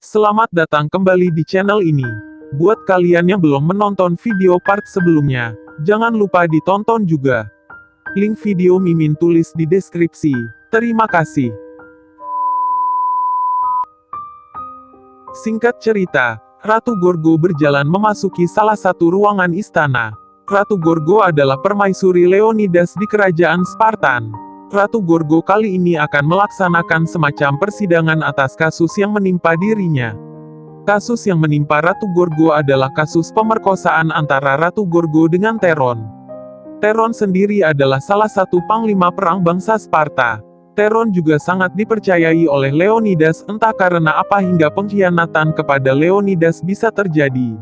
Selamat datang kembali di channel ini. Buat kalian yang belum menonton video part sebelumnya, jangan lupa ditonton juga. Link video Mimin tulis di deskripsi. Terima kasih. Singkat cerita, Ratu Gorgo berjalan memasuki salah satu ruangan istana. Ratu Gorgo adalah permaisuri Leonidas di kerajaan Spartan. Ratu Gorgo kali ini akan melaksanakan semacam persidangan atas kasus yang menimpa dirinya. Kasus yang menimpa Ratu Gorgo adalah kasus pemerkosaan antara Ratu Gorgo dengan Teron. Teron sendiri adalah salah satu panglima perang bangsa Sparta. Teron juga sangat dipercayai oleh Leonidas, entah karena apa hingga pengkhianatan kepada Leonidas bisa terjadi.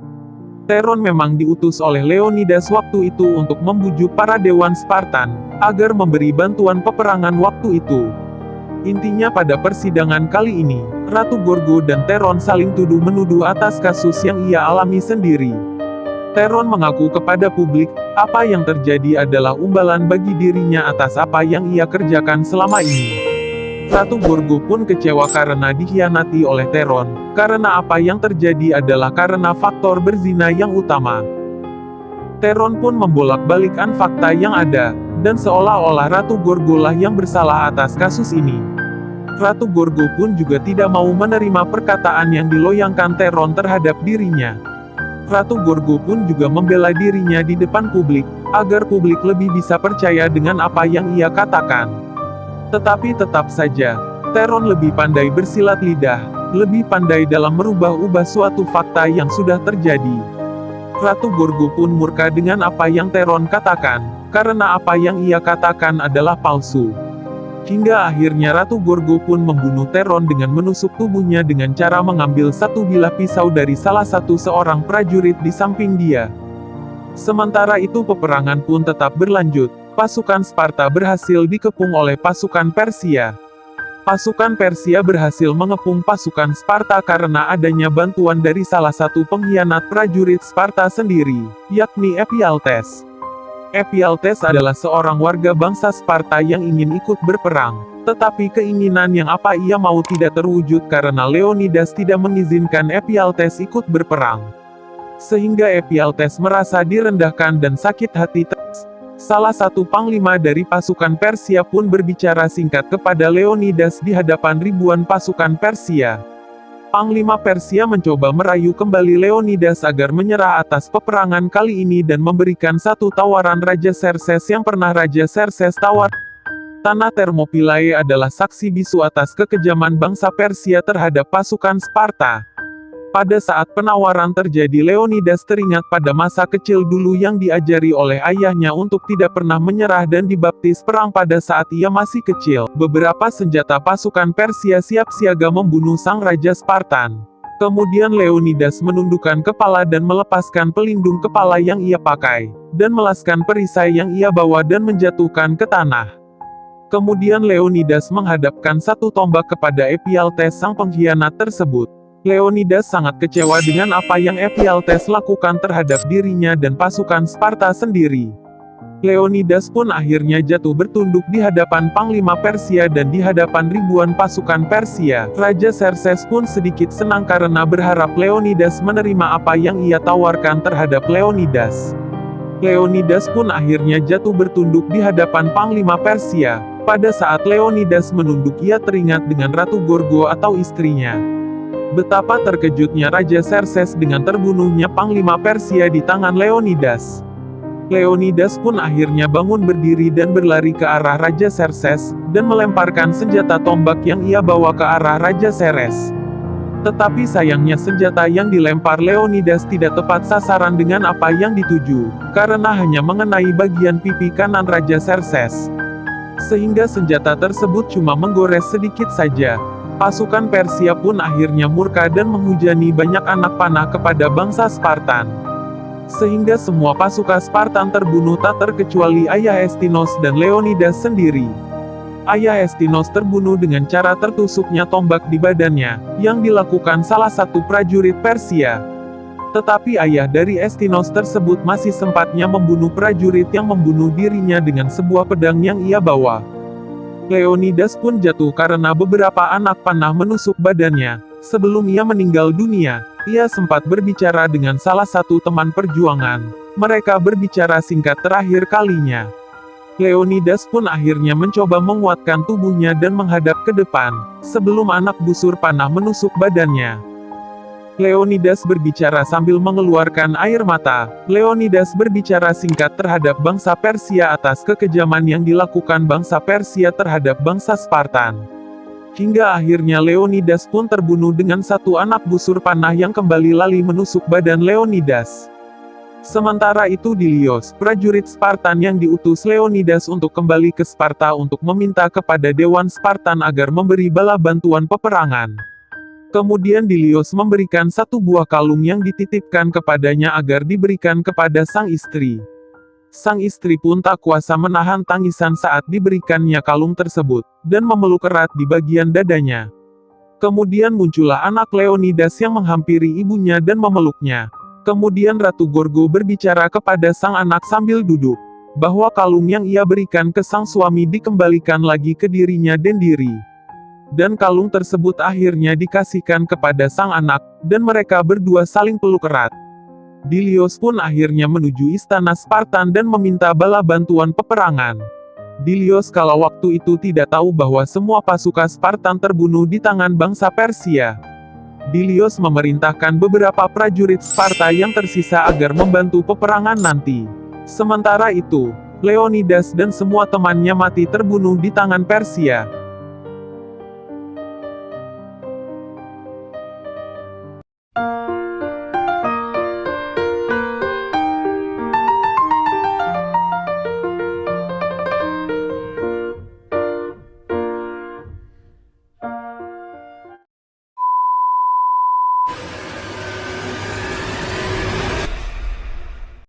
Teron memang diutus oleh Leonidas waktu itu untuk membujuk para dewan Spartan, agar memberi bantuan peperangan waktu itu. Intinya pada persidangan kali ini, Ratu Gorgo dan Teron saling tuduh-menuduh atas kasus yang ia alami sendiri. Teron mengaku kepada publik, apa yang terjadi adalah umbalan bagi dirinya atas apa yang ia kerjakan selama ini. Ratu Gorgo pun kecewa karena dikhianati oleh Teron, karena apa yang terjadi adalah karena faktor berzina yang utama. Teron pun membolak-balikkan fakta yang ada, dan seolah-olah Ratu Gorgo lah yang bersalah atas kasus ini. Ratu Gorgo pun juga tidak mau menerima perkataan yang diloyangkan Teron terhadap dirinya. Ratu Gorgo pun juga membela dirinya di depan publik, agar publik lebih bisa percaya dengan apa yang ia katakan. Tetapi tetap saja, Teron lebih pandai bersilat lidah, lebih pandai dalam merubah-ubah suatu fakta yang sudah terjadi. Ratu Gorgo pun murka dengan apa yang Teron katakan, karena apa yang ia katakan adalah palsu. Hingga akhirnya Ratu Gorgo pun membunuh Teron dengan menusuk tubuhnya dengan cara mengambil satu bilah pisau dari salah satu seorang prajurit di samping dia. Sementara itu peperangan pun tetap berlanjut. Pasukan Sparta berhasil dikepung oleh pasukan Persia. Pasukan Persia berhasil mengepung pasukan Sparta karena adanya bantuan dari salah satu pengkhianat prajurit Sparta sendiri, yakni Ephialtes. Ephialtes adalah seorang warga bangsa Sparta yang ingin ikut berperang, tetapi keinginan yang apa ia mau tidak terwujud karena Leonidas tidak mengizinkan Ephialtes ikut berperang. Sehingga Ephialtes merasa direndahkan dan sakit hati. Salah satu panglima dari pasukan Persia pun berbicara singkat kepada Leonidas di hadapan ribuan pasukan Persia. Panglima Persia mencoba merayu kembali Leonidas agar menyerah atas peperangan kali ini dan memberikan satu tawaran Raja Xerxes yang pernah Raja Xerxes tawar. Tanah Thermopylae adalah saksi bisu atas kekejaman bangsa Persia terhadap pasukan Sparta. Pada saat penawaran terjadi, Leonidas teringat pada masa kecil dulu yang diajari oleh ayahnya untuk tidak pernah menyerah dan dibaptis perang pada saat ia masih kecil. Beberapa senjata pasukan Persia siap siaga membunuh sang Raja Spartan. Kemudian Leonidas menundukkan kepala dan melepaskan pelindung kepala yang ia pakai, dan melaskan perisai yang ia bawa dan menjatuhkan ke tanah. Kemudian Leonidas menghadapkan satu tombak kepada Ephialtes sang pengkhianat tersebut. Leonidas sangat kecewa dengan apa yang Ephialtes lakukan terhadap dirinya dan pasukan Sparta sendiri. Leonidas pun akhirnya jatuh bertunduk di hadapan panglima Persia dan di hadapan ribuan pasukan Persia. Raja Xerxes pun sedikit senang karena berharap Leonidas menerima apa yang ia tawarkan terhadap Leonidas. Leonidas pun akhirnya jatuh bertunduk di hadapan panglima Persia. Pada saat Leonidas menunduk, ia teringat dengan Ratu Gorgo atau istrinya. Betapa terkejutnya Raja Xerxes dengan terbunuhnya panglima Persia di tangan Leonidas. Leonidas pun akhirnya bangun berdiri dan berlari ke arah Raja Xerxes, dan melemparkan senjata tombak yang ia bawa ke arah Raja Xerxes. Tetapi sayangnya senjata yang dilempar Leonidas tidak tepat sasaran dengan apa yang dituju, karena hanya mengenai bagian pipi kanan Raja Xerxes. Sehingga senjata tersebut cuma menggores sedikit saja. Pasukan Persia pun akhirnya murka dan menghujani banyak anak panah kepada bangsa Spartan. Sehingga semua pasukan Spartan terbunuh tak terkecuali ayah Estinos dan Leonidas sendiri. Ayah Estinos terbunuh dengan cara tertusuknya tombak di badannya, yang dilakukan salah satu prajurit Persia. Tetapi ayah dari Estinos tersebut masih sempatnya membunuh prajurit yang membunuh dirinya dengan sebuah pedang yang ia bawa. Leonidas pun jatuh karena beberapa anak panah menusuk badannya, Sebelum ia meninggal dunia, ia sempat berbicara dengan salah satu teman perjuangan. Mereka berbicara singkat terakhir kalinya. Leonidas pun akhirnya mencoba menguatkan tubuhnya dan menghadap ke depan, sebelum anak busur panah menusuk badannya. Leonidas berbicara sambil mengeluarkan air mata. Leonidas berbicara singkat terhadap bangsa Persia atas kekejaman yang dilakukan bangsa Persia terhadap bangsa Spartan. Hingga akhirnya Leonidas pun terbunuh dengan satu anak busur panah yang kembali lali menusuk badan Leonidas. Sementara itu Dilios, prajurit Spartan yang diutus Leonidas untuk kembali ke Sparta untuk meminta kepada Dewan Spartan agar memberi bala bantuan peperangan. Kemudian Dilios memberikan satu buah kalung yang dititipkan kepadanya agar diberikan kepada sang istri. Sang istri pun tak kuasa menahan tangisan saat diberikannya kalung tersebut, dan memeluk erat di bagian dadanya. Kemudian muncullah anak Leonidas yang menghampiri ibunya dan memeluknya. Kemudian Ratu Gorgo berbicara kepada sang anak sambil duduk, bahwa kalung yang ia berikan ke sang suami dikembalikan lagi ke dirinya sendiri. Dan kalung tersebut akhirnya dikasihkan kepada sang anak, dan mereka berdua saling peluk erat. Dilios pun akhirnya menuju istana Spartan dan meminta bala bantuan peperangan. Dilios kala waktu itu tidak tahu bahwa semua pasukan Spartan terbunuh di tangan bangsa Persia. Dilios memerintahkan beberapa prajurit Sparta yang tersisa agar membantu peperangan nanti. Sementara itu, Leonidas dan semua temannya mati terbunuh di tangan Persia.